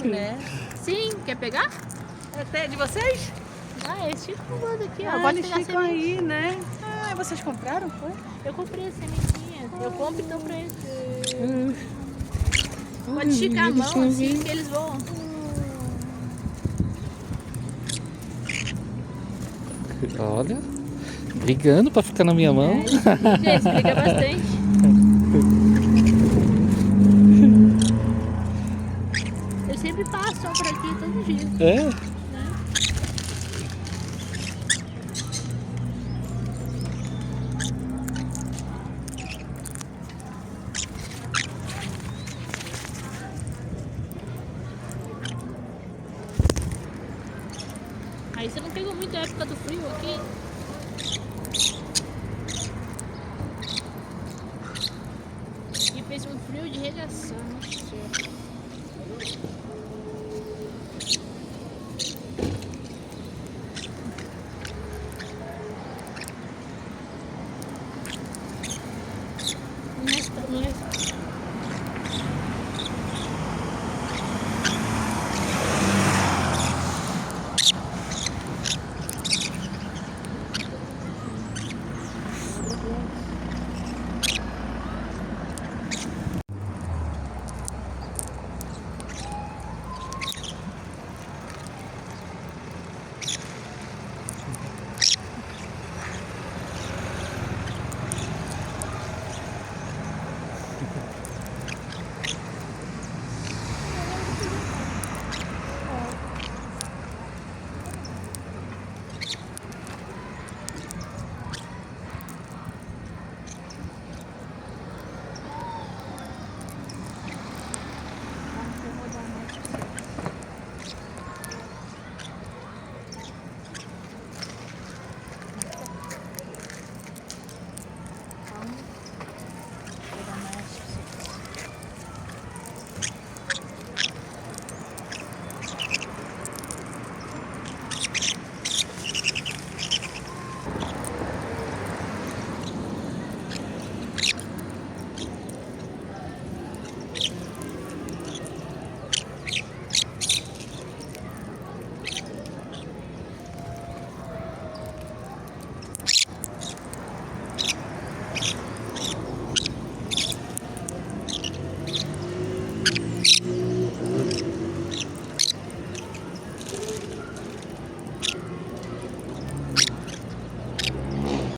Né? Sim, quer pegar? É de vocês? Ah, esse tipo de coisa aqui, ó. Ah, Pode eles pegar ficam semente. aí, né? Ah, vocês compraram, foi? Eu comprei a sementinha. Eu compro então pra eles. Pode esticar a mão assim que eles voam. Olha, brigando pra ficar na minha mão. Gente, explica bastante. Eles sempre passam por aqui todo dia. É? Aí você não pegou muito a época do frio aqui? E fez um frio de regação, nossa.